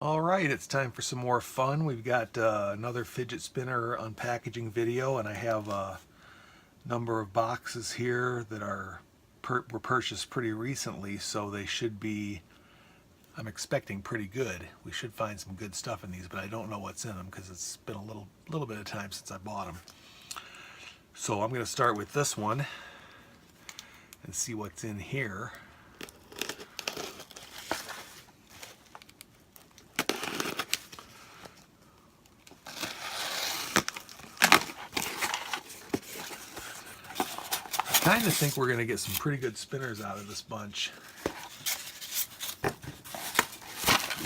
Alright, it's time for some more fun. We've got another fidget spinner unpackaging video, and I have a number of boxes here that were purchased pretty recently, so they should be, I'm expecting, pretty good. We should find some good stuff in these, but I don't know what's in them because it's been a little bit of time since I bought them. So I'm going to start with this one and see what's in here. I kind of think we're going to get some pretty good spinners out of this bunch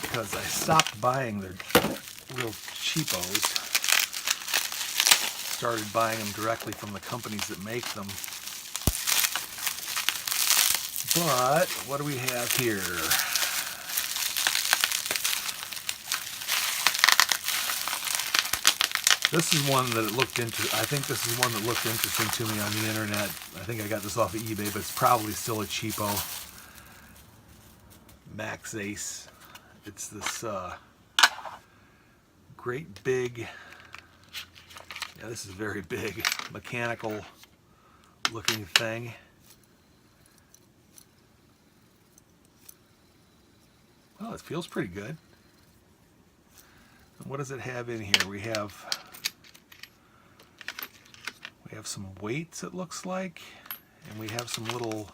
because I stopped buying their real cheapos. Started buying them directly from the companies that make them. But what do we have here? This is one that I think this is one that looked interesting to me on the internet. I think I got this off of eBay, but it's probably still a cheapo. Max Ace. It's this great big, yeah, this is very big, mechanical looking thing. Well, it feels pretty good. And what does it have in here? We have some weights, it looks like, and we have some little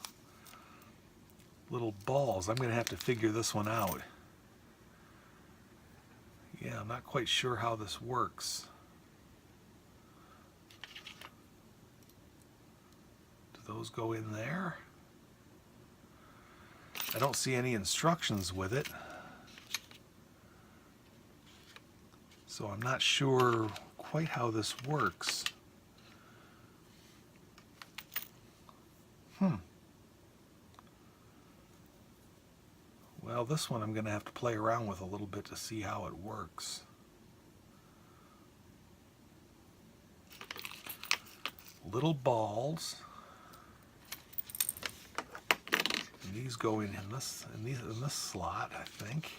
balls. I'm going to have to figure this one out. Yeah, I'm not quite sure how this works. Do those go in there? I don't see any instructions with it, so I'm not sure quite how this works. Well, this one I'm going to have to play around with a little bit to see how it works. Little balls. And these go in this slot, I think.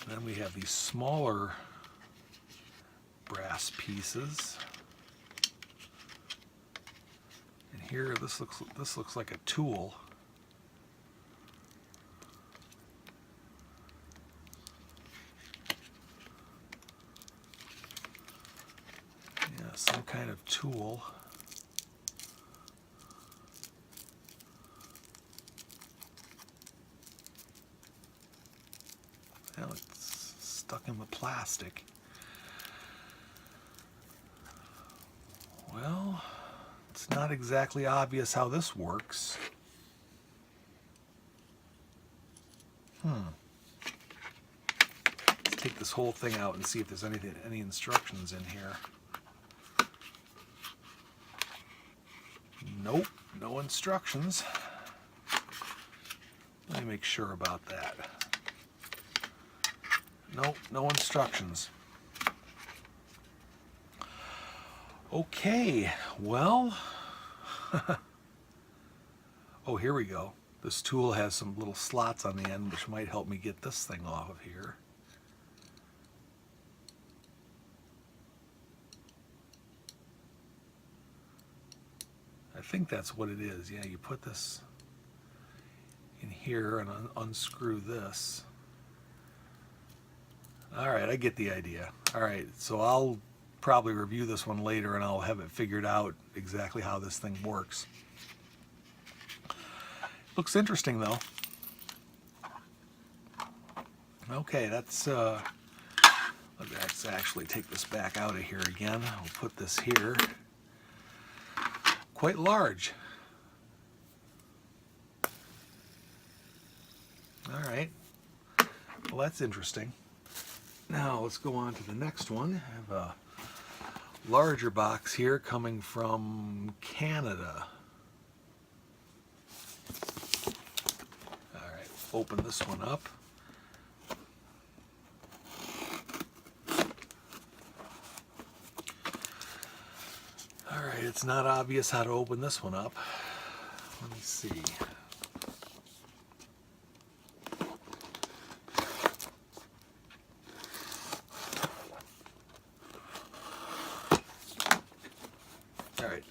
And then we have these smaller brass pieces. And here, this looks like a tool. Yeah, some kind of tool. Well, it's stuck in the plastic. Well, it's not exactly obvious how this works. Let's take this whole thing out and see if there's any instructions in here. Nope, no instructions. Let me make sure about that. Nope, no instructions. Okay, well, oh, here we go. This tool has some little slots on the end, which might help me get this thing off of here. I think that's what it is. Yeah, you put this in here and unscrew this. All right, I get the idea. All right, so I'll probably review this one later and I'll have it figured out exactly how this thing works. Looks interesting though. Okay, let's actually take this back out of here again. I'll put this here. Quite large. All right, well, that's interesting. Now let's go on to the next one. I have a larger box here coming from Canada. All right, open this one up. All right, it's not obvious how to open this one up. Let me see.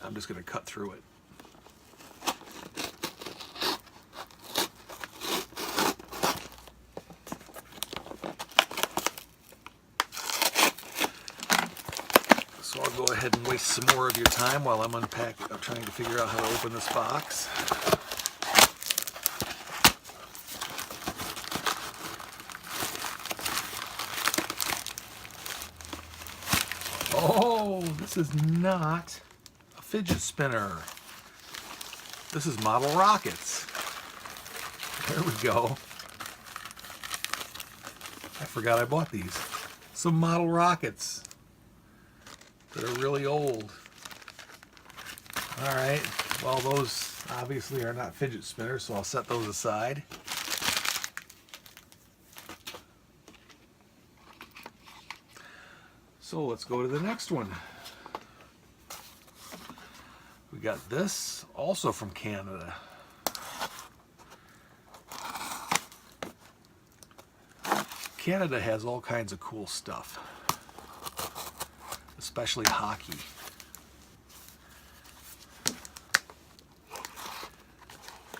I'm just going to cut through it. So I'll go ahead and waste some more of your time while I'm trying to figure out how to open this box. Oh, this is not a fidget spinner. This is model rockets. There we go. I forgot I bought these. Some model rockets that are really old. Alright, well those obviously are not fidget spinners, so I'll set those aside. So let's go to the next one. We got this, also from Canada. Canada has all kinds of cool stuff, especially hockey.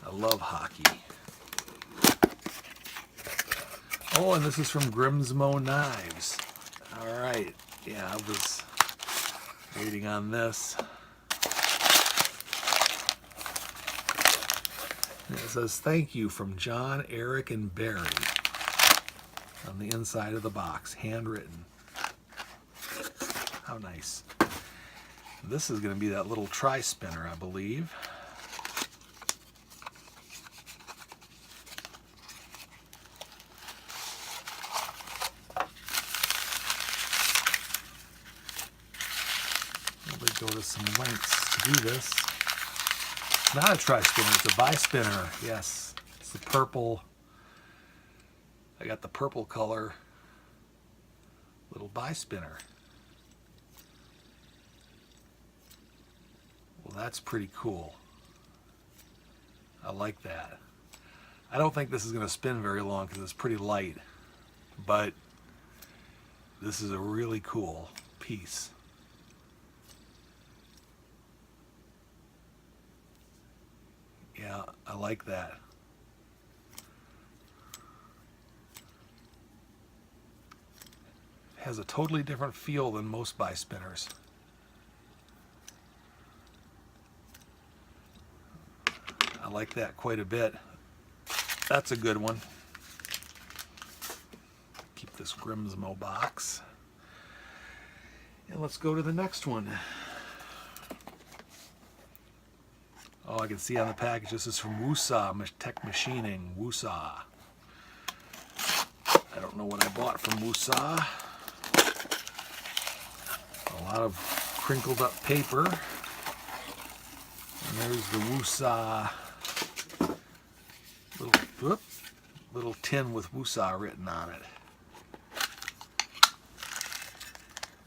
I love hockey. Oh, and this is from Grimsmo Knives. All right, yeah, I was waiting on this. And it says, thank you from John, Eric, and Barry on the inside of the box, handwritten. How nice. This is going to be that little tri-spinner, I believe. Go to some lengths to do this. It's not a tri-spinner, it's a bi-spinner. Yes, it's the purple. I got the purple color little bi-spinner. Well, that's pretty cool. I like that. I don't think this is going to spin very long because it's pretty light, but this is a really cool piece. Yeah, I like that. It has a totally different feel than most bi-spinners. I like that quite a bit. That's a good one. Keep this Grimsmo box. And let's go to the next one. Oh, I can see on the package, this is from Wusa Tech Machining, Wusa. I don't know what I bought from Wusa. A lot of crinkled up paper. And there's the Wusa little tin with Wusa written on it.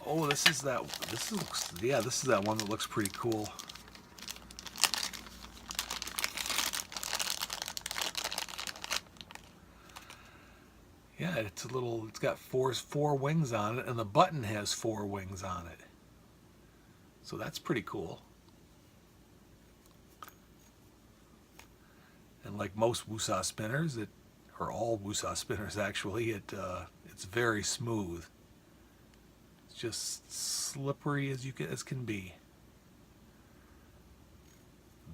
Oh, this is that one that looks pretty cool. Yeah, it's got four wings on it, and the button has 4 wings on it. So that's pretty cool. And like most Wusa spinners, or all Wusa spinners actually, it's very smooth. It's just slippery as can be.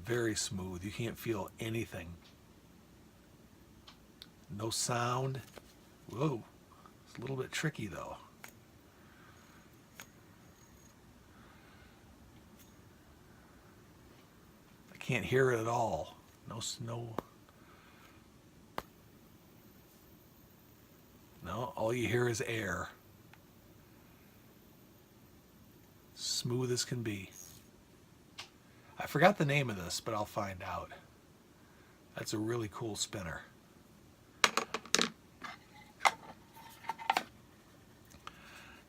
Very smooth. You can't feel anything. No sound. Whoa, it's a little bit tricky though. I can't hear it at all. No, all you hear is air. Smooth as can be. I forgot the name of this, but I'll find out. That's a really cool spinner.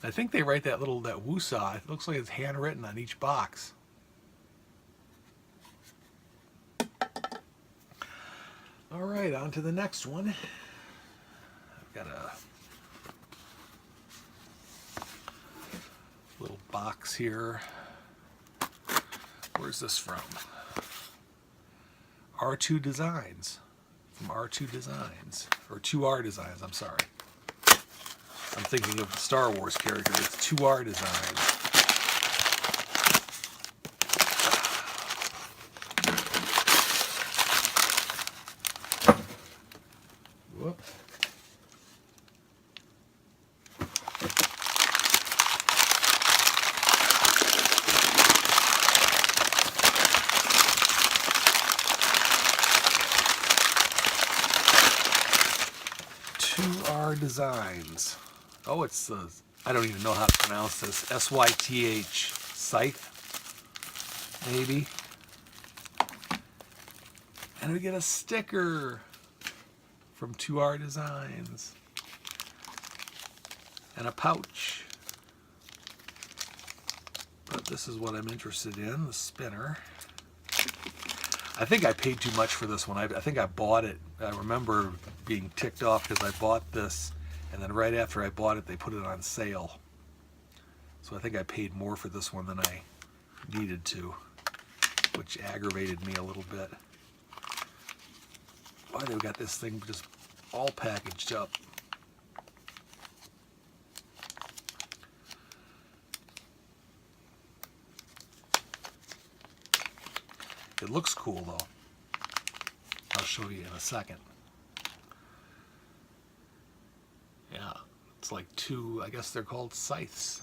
I think they write that Wusa. It looks like it's handwritten on each box. All right, on to the next one. I've got a little box here. Where's this from? R2 Designs. From R2 Designs. Or 2R Designs, I'm sorry. I'm thinking of the Star Wars character. It's 2R Designs. Whoop. Designs. Oh, it's I don't even know how to pronounce this. S-Y-T-H. Syth, maybe. And we get a sticker from 2R Designs. And a pouch. But this is what I'm interested in, the spinner. I think I paid too much for this one. I think I bought it. I remember being ticked off because I bought this, and then right after I bought it, they put it on sale. So I think I paid more for this one than I needed to, which aggravated me a little bit. Why they've got this thing just all packaged up. It looks cool though. I'll show you in a second. Yeah, it's like two, I guess they're called scythes.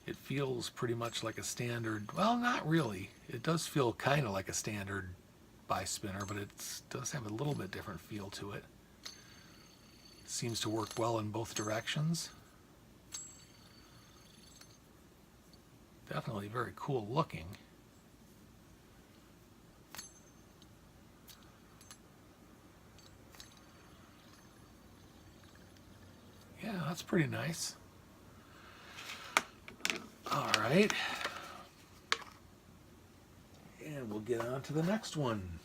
It feels pretty much like a standard, well, not really. It does feel kind of like a standard by spinner, but it does have a little bit different feel to it. It seems to work well in both directions. Definitely very cool looking. Yeah, that's pretty nice. All right. And we'll get on to the next one.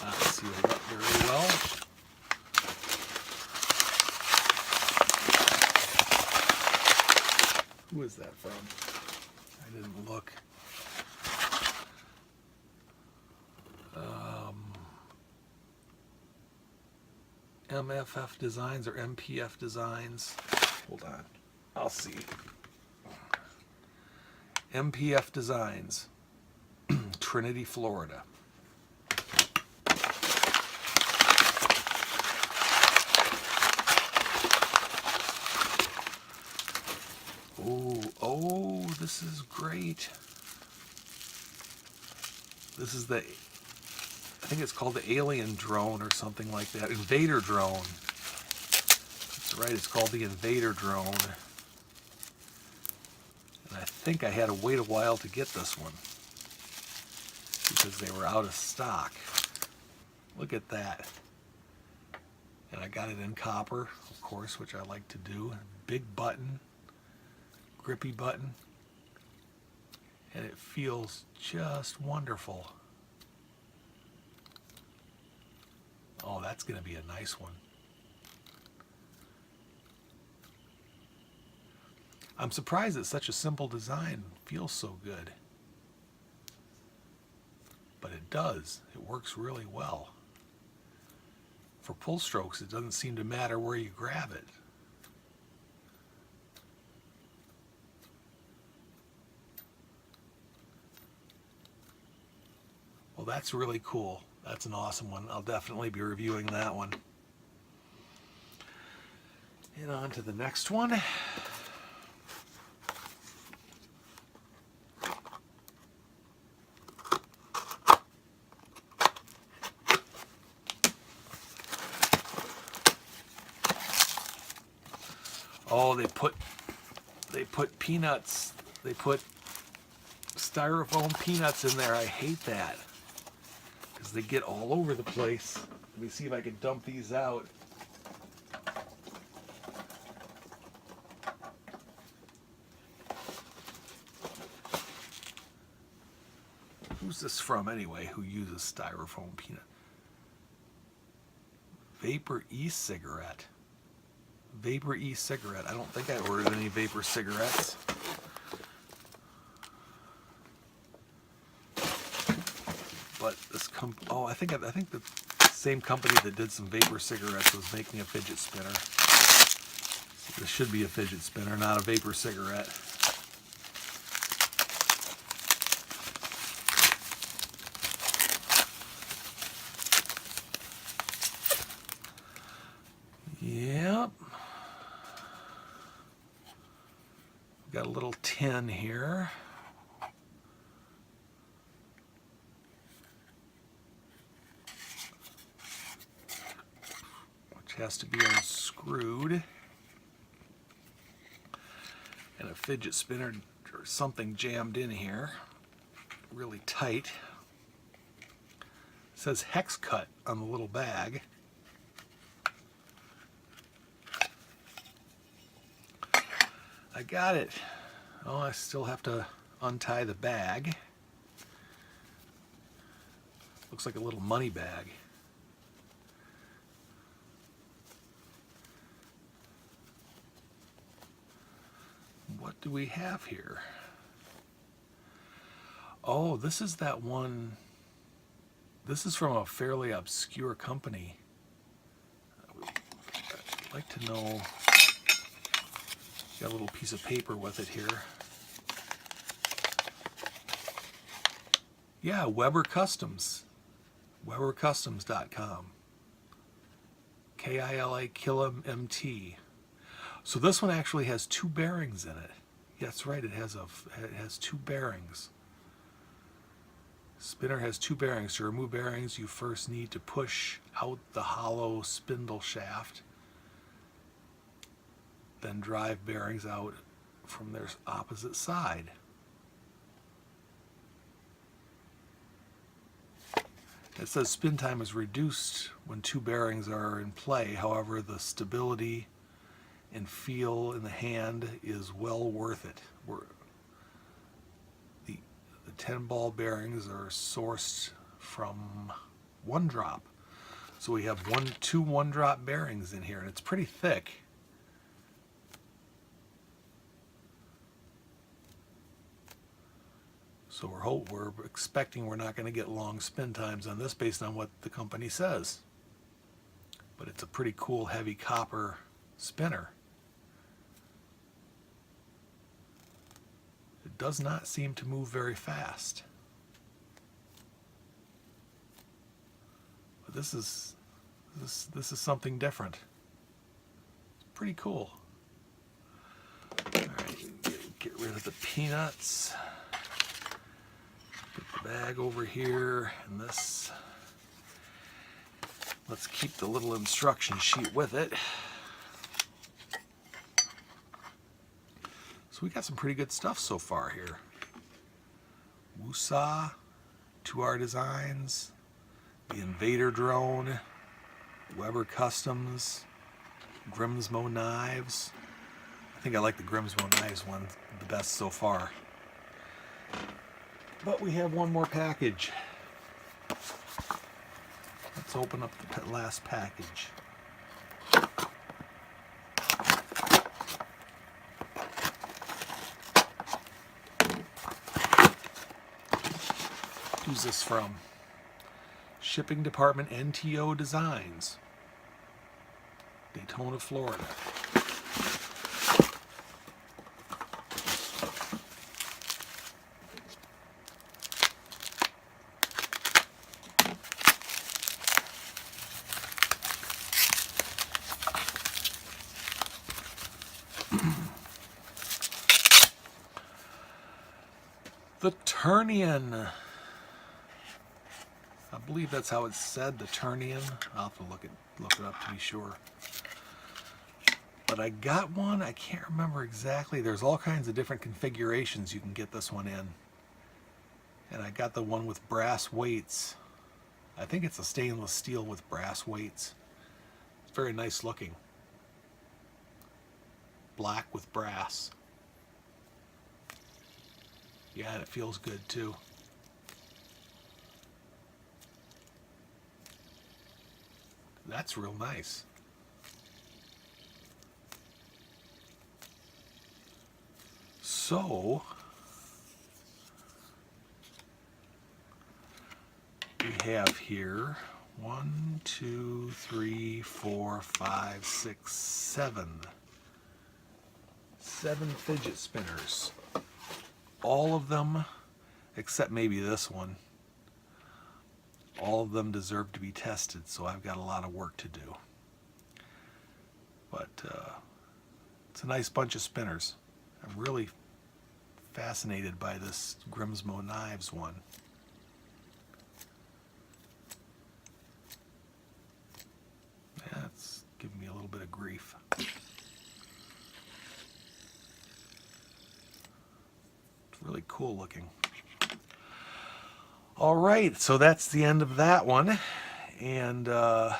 Not sealed up very well. Who is that from? I didn't look. MFF Designs or MPF Designs. Hold on. I'll see. MPF Designs. Trinity, Florida. Oh, this is great. This is the, I think it's called the Alien Drone or something like that. Invader Drone. That's right, it's called the Invader Drone. And I think I had to wait a while to get this one because they were out of stock. Look at that. And I got it in copper, of course, which I like to do. Big button. Grippy button, and it feels just wonderful. Oh, that's going to be a nice one. I'm surprised that such a simple design feels so good, but it does. It works really well. For pull strokes, it doesn't seem to matter where you grab it. Well, that's really cool. That's an awesome one. I'll definitely be reviewing that one. And on to the next one. Oh, they put peanuts. They put styrofoam peanuts in there. I hate that. Because they get all over the place. Let me see if I can dump these out. Who's this from anyway who uses styrofoam peanut? Vapor e-cigarette. Vapor e-cigarette. I don't think I ordered any Vapor cigarettes. But this I think the same company that did some Vapor cigarettes was making a fidget spinner. So this should be a fidget spinner, not a Vapor cigarette. Yep. Got a little tin here. Which has to be unscrewed. And a fidget spinner or something jammed in here. Really tight. It says hex cut on the little bag. I got it. Oh, I still have to untie the bag. Looks like a little money bag. What do we have here? Oh, this is that one. This is from a fairly obscure company. I'd like to know. Got a little piece of paper with it here. Yeah, Weber Customs. WeberCustoms.com. KILA So this one actually has two bearings in it. Yeah, that's right. It has two bearings. Spinner has two bearings. To remove bearings, you first need to push out the hollow spindle shaft, then drive bearings out from their opposite side. It says spin time is reduced when two bearings are in play. However, the stability and feel in the hand is well worth it. The 10 ball bearings are sourced from One Drop. So we have two One Drop bearings in here, and it's pretty thick. So we're expecting we're not going to get long spin times on this based on what the company says. But it's a pretty cool heavy copper spinner. It does not seem to move very fast. But this is something different. It's pretty cool. All right, get rid of the peanuts. Put the bag over here, and this. Let's keep the little instruction sheet with it. So we got some pretty good stuff so far here. Woosah, 2R Designs, the Invader Drone, Weber Customs, Grimsmo Knives. I think I like the Grimsmo Knives one the best so far. But we have one more package. Let's open up the last package. Who's this from? Shipping Department NTO Designs, Daytona, Florida. The Ternion. I believe that's how it's said, the Ternion. I'll have to look it up to be sure. But I got one, I can't remember exactly. There's all kinds of different configurations you can get this one in. And I got the one with brass weights. I think it's a stainless steel with brass weights. It's very nice looking. Black with brass. Yeah, and it feels good too. That's real nice. So we have here 1, 2, 3, 4, 5, 6, 7. 7 fidget spinners. All of them, except maybe this one, all of them deserve to be tested, so I've got a lot of work to do. But it's a nice bunch of spinners. I'm really fascinated by this Grimsmo Knives one. That's giving me a little bit of grief. It's really cool looking. All right, so that's the end of that one. And I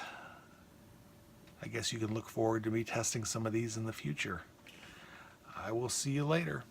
guess you can look forward to me testing some of these in the future. I will see you later.